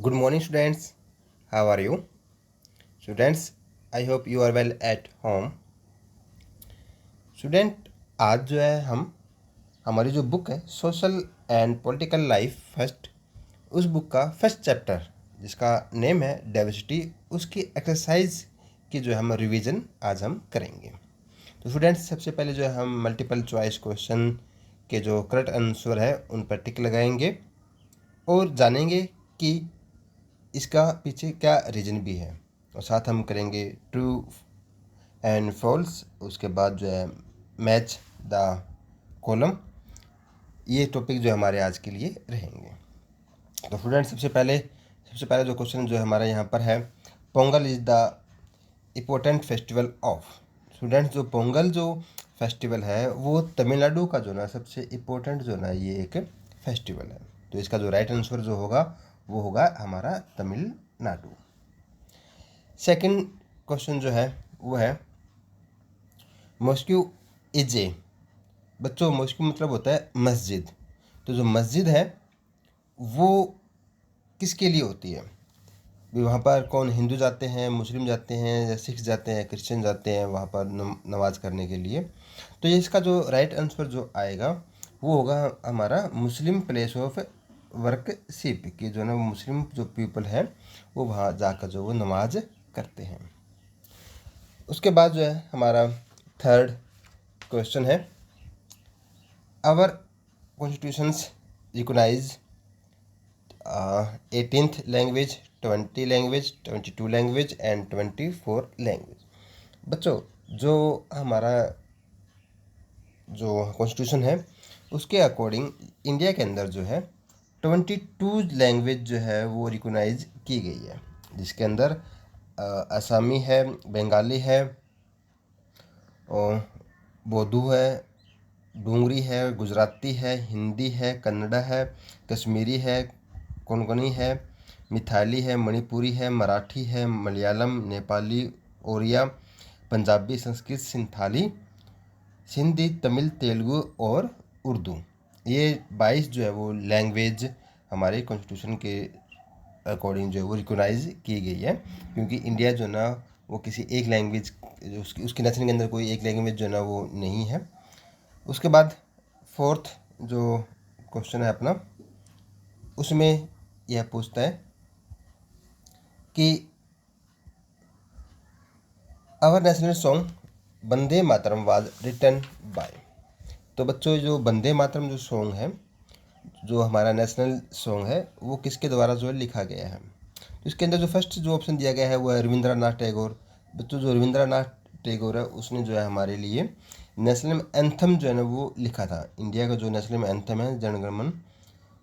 Good morning, students. How are you? Students, I hope you are well at home. Student, आज जो है हम हमारी जो बुक है social and political life first, उस बुक का फर्स्ट चैप्टर जिसका नेम है डाइवर्सिटी, उसकी एक्सरसाइज की जो है हम रिवीजन आज हम करेंगे। तो स्टूडेंट्स, सबसे पहले जो है हम मल्टीपल चॉइस क्वेश्चन के जो करेक्ट आंसर है उन पर टिक लगाएंगे और जानेंगे कि इसका पीछे क्या रीज़न भी है, और साथ हम करेंगे ट्रू एंड फॉल्स। उसके बाद जो है मैच द कॉलम। ये टॉपिक जो हमारे आज के लिए रहेंगे। तो स्टूडेंट, सबसे पहले जो क्वेश्चन जो हमारे यहाँ पर है, Pongal is the important festival of. Student, जो पोंगल जो फेस्टिवल है वो तमिलनाडु का जो ना सबसे इम्पोर्टेंट जो ना ये एक फेस्टिवल है। तो इसका जो राइट आंसर जो होगा वो होगा हमारा तमिलनाडु। सेकंड क्वेश्चन जो है वो है मॉस्क्यू इज ए। बच्चों, मॉस्क्यू मतलब होता है मस्जिद। तो जो मस्जिद है वो किसके लिए होती है? भी वहाँ पर कौन हिंदू जाते हैं, मुस्लिम जाते हैं, या सिख जाते हैं, क्रिश्चियन जाते हैं वहाँ पर नमाज करने के लिए? तो ये इसका जो राइट आंसर जो आएगा वो होगा हमारा मुस्लिम प्लेस ऑफ वर्कशिप, कि जो ना मुस्लिम जो पीपल है वो वहाँ जाकर जो वो नमाज करते हैं। उसके बाद जो है हमारा थर्ड क्वेश्चन है, our constitutions recognise 18th language, 20 language, 22 language and 24 language. बच्चों, जो हमारा जो कॉन्स्टिट्यूशन है उसके अकॉर्डिंग इंडिया के अंदर जो है 22 लैंग्वेज जो है वो रिकॉग्नाइज की गई है, जिसके अंदर असमी है, बंगाली है, और बोडो है, डोंगरी है, गुजराती है, हिंदी है, कन्नड़ा है, कश्मीरी है, कोंकणी है, मिथाली है, मणिपुरी है, मराठी है, मलयालम, नेपाली, ओरिया, पंजाबी, संस्कृत, सिंथाली, सिंधी, तमिल, तेलुगु और उर्दू। ये 22 जो है वो लैंग्वेज हमारे कॉन्स्टिट्यूशन के अकॉर्डिंग जो है वो रिकॉग्नाइज की गई है, क्योंकि इंडिया जो ना वो किसी एक लैंग्वेज उसके नेशन के अंदर कोई एक लैंग्वेज जो है ना वो नहीं है। उसके बाद फोर्थ जो क्वेश्चन है अपना, उसमें यह पूछता है कि our national song Vande Mataram was written by. तो बच्चों, जो वंदे मातरम जो सॉन्ग है, जो हमारा नेशनल सॉन्ग है, वो किसके द्वारा जो है लिखा गया है? तो इसके अंदर जो फर्स्ट जो ऑप्शन दिया गया है वो है रविंद्रनाथ टैगोर। बच्चों, जो रविंद्रनाथ टैगोर है उसने जो है हमारे लिए नेशनल एंथम जो है ना वो लिखा था। इंडिया का जो नेशनल एंथम है जनगण मन,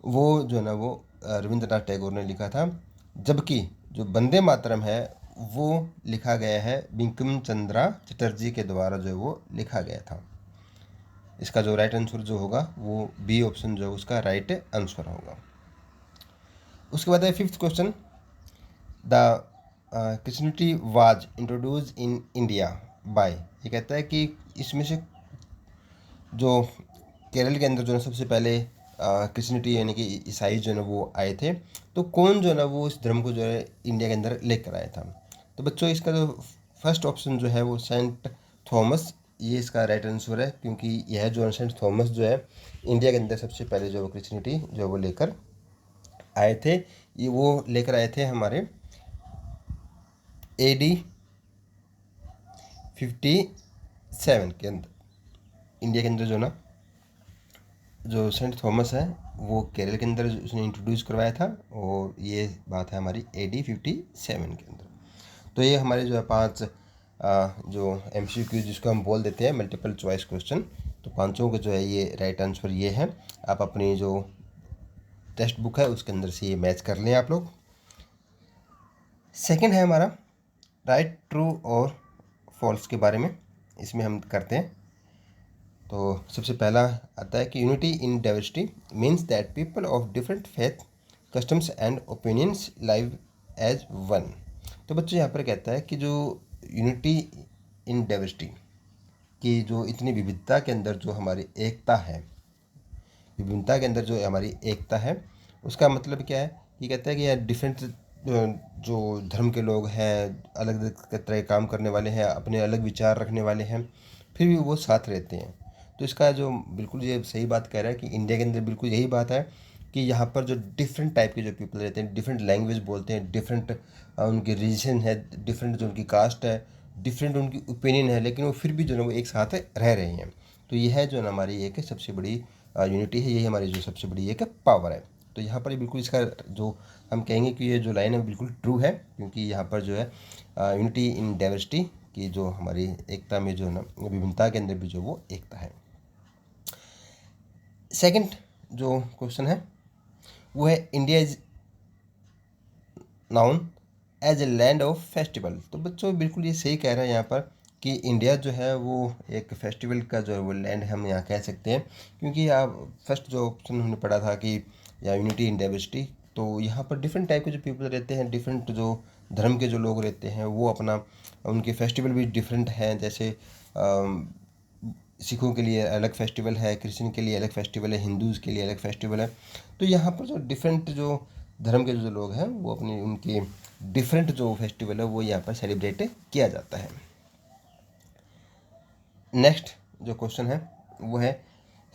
वो जो है ना वो रविंद्रनाथ टैगोर ने लिखा था। जबकि जो वंदे मातरम है वो लिखा गया है बिंकिम चंद्रा चटर्जी के द्वारा जो है वो लिखा गया था। इसका जो राइट आंसर जो होगा वो बी ऑप्शन जो है उसका राइट आंसर होगा। उसके बाद है fifth question, the Christianity was introduce in India by. ये कहता है कि इसमें से जो केरल के अंदर जो है सबसे पहले क्रिश्चियनिटी यानी कि ईसाई जो है ना वो आए थे, तो कौन जो है ना वो इस धर्म को जो है इंडिया के अंदर लेकर आया था? तो बच्चों, इसका जो फर्स्ट ऑप्शन जो है वो सेंट थॉमस, ये इसका राइट आंसर है, क्योंकि यह जो है सेंट थॉमस जो है इंडिया के अंदर सबसे पहले जो क्रिश्चियनिटी जो वो लेकर आए थे। ये वो लेकर आए थे हमारे AD 57 के अंदर। इंडिया के अंदर जो ना जो सेंट थॉमस है वो केरल के अंदर उसने इंट्रोड्यूस करवाया था, और ये बात है हमारी AD 57 के अंदर। तो ये हमारे जो है 5 जो MCQ जिसको हम बोल देते हैं मल्टीपल चॉइस क्वेश्चन, तो पांचों के जो है ये राइट आंसर ये है। आप अपनी जो टेक्स्ट बुक है उसके अंदर से ये मैच कर लें आप लोग। सेकंड है हमारा राइट, ट्रू और फॉल्स के बारे में, इसमें हम करते हैं। तो सबसे पहला आता है कि unity in diversity means that people of different faith, customs and opinions live as one. तो बच्चों, यहाँ पर कहता है कि जो यूनिटी इन डाइवर्सिटी की जो इतनी विविधता के अंदर जो हमारी एकता है, विभिन्नता के अंदर जो हमारी एकता है, उसका मतलब क्या है ये कहता है कि यार डिफरेंट जो धर्म के लोग हैं, अलग अलग तरह के काम करने वाले हैं, अपने अलग विचार रखने वाले हैं, फिर भी वो साथ रहते हैं। तो इसका जो बिल्कुल ये सही बात कह रहा है कि इंडिया के अंदर बिल्कुल यही बात है कि यहाँ पर जो डिफरेंट टाइप के जो पीपल रहते हैं, डिफरेंट लैंग्वेज बोलते हैं, डिफरेंट उनकी रिलीजन है, डिफरेंट जो उनकी कास्ट है, डिफरेंट उनकी ओपिनियन है, लेकिन वो फिर भी जो है वो एक साथ रह रहे हैं। तो ये है जो है ना हमारी एक सबसे बड़ी यूनिटी है, यही हमारी जो सबसे बड़ी एक पावर है। तो यहाँ पर बिल्कुल इसका जो हम कहेंगे कि ये जो लाइन है बिल्कुल ट्रू है, क्योंकि यहाँ पर जो है यूनिटी इन डाइवर्सिटी की जो हमारी एकता में जो है ना, विभिन्नता के अंदर भी जो वो एकता है। सेकंड जो क्वेश्चन है वो है India is known as a land of festival. तो बच्चों बिल्कुल ये सही कह रहे हैं यहाँ पर कि इंडिया जो है वो एक फेस्टिवल का जो है वो लैंड हम यहाँ कह सकते हैं, क्योंकि आप फर्स्ट जो ऑप्शन हमने पढ़ा था कि या यूनिटी इन डाइवर्सिटी, तो यहाँ पर डिफरेंट टाइप के जो पीपल रहते हैं, डिफरेंट जो धर्म के जो लोग रहते हैं, वो अपना उनके फेस्टिवल भी डिफरेंट हैं। जैसे सिखों के लिए अलग फेस्टिवल है, क्रिश्चियन के लिए अलग फेस्टिवल है, हिंदूज़ के लिए अलग फेस्टिवल है। तो यहाँ पर जो डिफरेंट जो धर्म के जो लोग हैं वो अपनी उनके डिफरेंट जो फेस्टिवल है वो यहाँ पर सेलिब्रेट किया जाता है। नेक्स्ट जो क्वेश्चन है वो है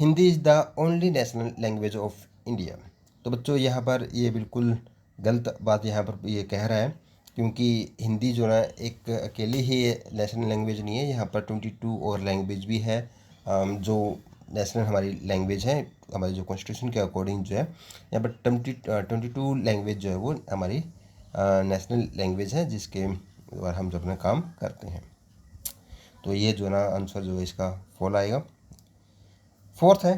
Hindi is the only national language of India. तो बच्चों यहाँ पर ये बिल्कुल गलत बात यहाँ पर ये कह रहा है, क्योंकि हिंदी जो है एक अकेली ही नेशनल लैंग्वेज नहीं है। यहाँ पर 22 और लैंग्वेज भी है जो नेशनल हमारी लैंग्वेज है। हमारे जो कॉन्स्टिट्यूशन के अकॉर्डिंग जो है यहाँ पर 22 लैंग्वेज जो है वो हमारी नेशनल लैंग्वेज है, जिसके द्वारा हम जो अपना काम करते हैं। तो ये जो है ना आंसर जो है इसका फॉल आएगा। फोर्थ है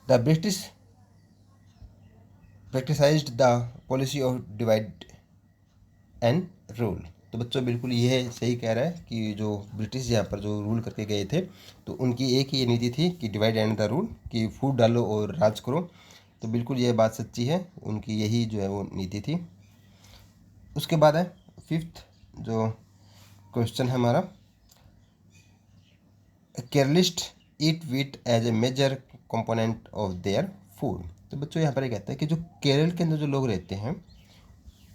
the British practised the policy of divide and rule. तो बच्चों बिल्कुल ये सही कह रहा है कि जो ब्रिटिश यहाँ पर जो रूल करके गए थे, तो उनकी एक ही ये नीति थी कि डिवाइड एंड द रूल, कि फूट डालो और राज करो। तो बिल्कुल ये बात सच्ची है, उनकी यही जो है वो नीति थी। उसके बाद है फिफ्थ जो क्वेश्चन है हमारा, Keralites eat wheat as a major component of their food. तो बच्चों यहाँ पर ये कहता है कि जो केरल के अंदर जो लोग रहते हैं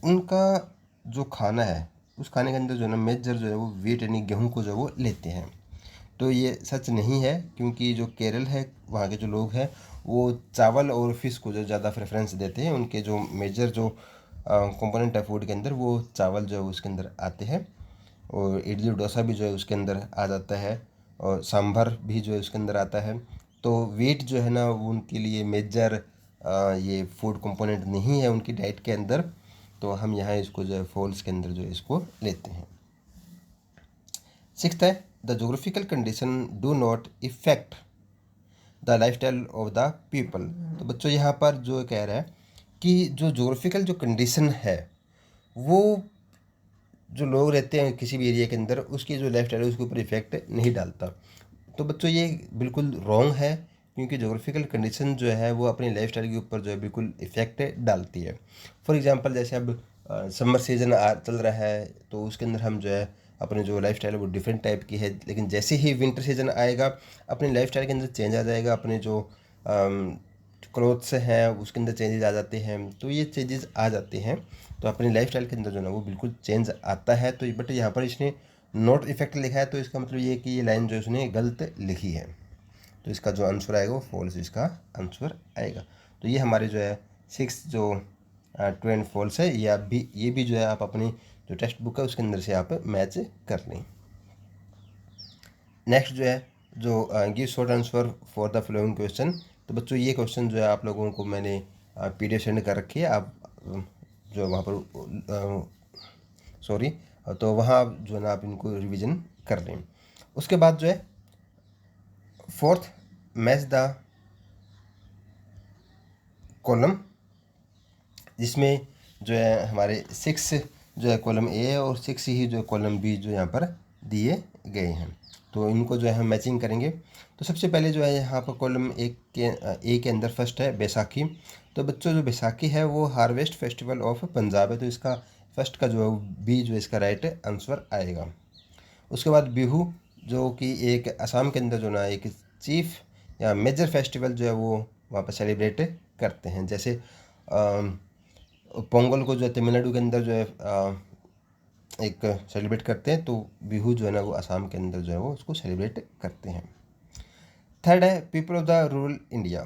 उनका जो खाना है उस खाने के अंदर जो है ना मेजर जो है वो वीट यानी गेहूँ को जो है वो लेते हैं। तो ये सच नहीं है, क्योंकि जो केरल है वहाँ के जो लोग हैं वो चावल और फिश को जो ज़्यादा प्रेफरेंस देते हैं। उनके जो मेजर जो कंपोनेंट है फूड के अंदर वो चावल जो है उसके अंदर आते हैं, और इडली डोसा भी जो है उसके अंदर आ जाता है, और सांभर भी जो है उसके अंदर आता है। तो वीट जो है ना वो उनके लिए मेजर ये फूड कंपोनेंट नहीं है उनकी डाइट के अंदर। तो हम यहाँ इसको जो है फॉल्स के अंदर जो है इसको लेते हैं। सिक्स्थ है the geographical condition do not effect the lifestyle of the people. तो बच्चों यहाँ पर जो कह रहा है कि जो जोग्राफिकल जो कंडीशन है वो जो लोग रहते हैं किसी भी एरिया के अंदर उसकी जो लाइफस्टाइल है उसके ऊपर इफेक्ट नहीं डालता। तो बच्चों ये बिल्कुल रॉन्ग है, क्योंकि जोग्राफिकल कंडीशन जो है वो अपनी लाइफस्टाइल के ऊपर जो है बिल्कुल इफेक्ट डालती है। फॉर एग्जांपल जैसे अब समर सीजन चल रहा है, तो उसके अंदर हम जो है अपनी जो लाइफस्टाइल है वो डिफरेंट टाइप की है, लेकिन जैसे ही विंटर सीजन आएगा अपनी लाइफस्टाइल के अंदर चेंज आ जाएगा, अपने जो क्लोथ्स हैं उसके अंदर चेंजेस आ जाते हैं। तो ये चेंजेस आ जाते हैं, तो अपनी लाइफस्टाइल के अंदर जो है वो बिल्कुल चेंज आता है। तो बट यहाँ पर इसने नॉट इफेक्ट लिखा है, तो इसका मतलब ये है कि ये लाइन जो उसने गलत लिखी है। तो इसका जो आंसर आएगा वो फॉल्स इसका आंसर आएगा। तो ये हमारे जो है 6 जो ट्रू एंड फॉल्स है, ये भी जो है आप अपनी जो टेक्स्ट बुक है उसके अंदर से आप मैच कर लें। नेक्स्ट जो है जो give short answer for the following question. तो बच्चों ये क्वेश्चन जो है आप लोगों को मैंने PDF सेंड कर रखी है, आप जो वहाँ पर सॉरी, तो वहाँ जो है ना आप इनको रिवीजन कर लें। उसके बाद जो है फोर्थ मैच द कॉलम, जिसमें जो है हमारे 6 जो है कॉलम ए है और 6 ही जो कॉलम बी जो यहाँ पर दिए गए हैं। तो इनको जो है हम मैचिंग करेंगे। तो सबसे पहले जो है यहाँ पर कॉलम ए के अंदर फर्स्ट है बैसाखी। तो बच्चों जो बैसाखी है वो हार्वेस्ट फेस्टिवल ऑफ पंजाब है, तो इसका फर्स्ट का जो है बी जो इसका राइट आंसर आएगा। उसके बाद बिहू जो कि एक असम के अंदर जो ना एक चीफ या मेजर फेस्टिवल जो है वो वहाँ पर सेलिब्रेट करते हैं। जैसे पोंगल को जो है तमिलनाडु के अंदर जो है एक सेलिब्रेट करते हैं, तो बिहू जो है ना वो असम के अंदर जो है वो उसको सेलिब्रेट करते हैं। थर्ड है people of the rural India.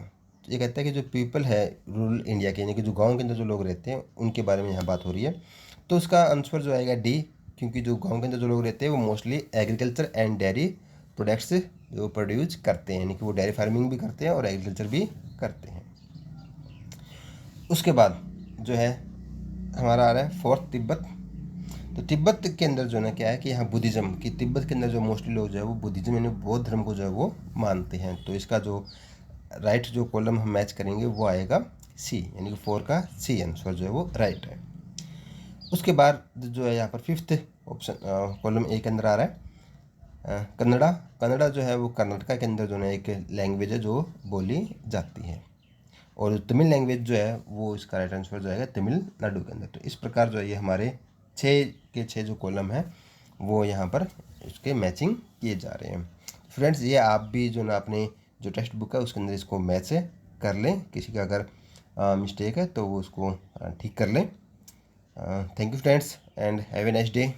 ये कहता है कि जो पीपल है रूरल इंडिया के, यानी कि जो गांव के अंदर जो लोग रहते हैं उनके बारे में यहाँ बात हो रही है। तो उसका आंसर जो आएगा डी, क्योंकि जो गांव के अंदर जो लोग रहते हैं वो mostly agriculture and dairy products जो प्रोड्यूस करते हैं, यानी कि वो डेयरी फार्मिंग भी करते हैं और एग्रीकल्चर भी करते हैं। उसके बाद जो है हमारा आ रहा है फोर्थ तिब्बत। तो तिब्बत के अंदर जो है ना क्या है कि यहाँ बुद्धिज़्म की, तिब्बत के अंदर जो मोस्टली लोग जो है वो बुद्धिज़्म यानी बौद्ध धर्म को जो है वो मानते हैं। तो इसका जो राइट जो कॉलम हम मैच करेंगे वो आएगा सी, यानी कि 4 का सी आंसर जो है वो राइट है। उसके बाद जो है यहाँ पर फिफ्थ ऑप्शन कॉलम ए के अंदर आ रहा है कन्नड़ा। कन्नड़ा जो है वो कर्नाटका के अंदर जो है एक लैंग्वेज है जो बोली जाती है। और तमिल लैंग्वेज जो है वो इसका राइट आंसर जो आएगा तमिलनाडु के अंदर। तो इस प्रकार जो है ये हमारे 6 के 6 जो कॉलम है वो यहाँ पर इसके मैचिंग किए जा रहे हैं। फ्रेंड्स ये आप भी जो ना अपने जो टेक्स्ट बुक है उसके अंदर इसको मैच से कर लें, किसी का अगर मिस्टेक है तो वो उसको ठीक कर लें। Thank you friends and have a nice day.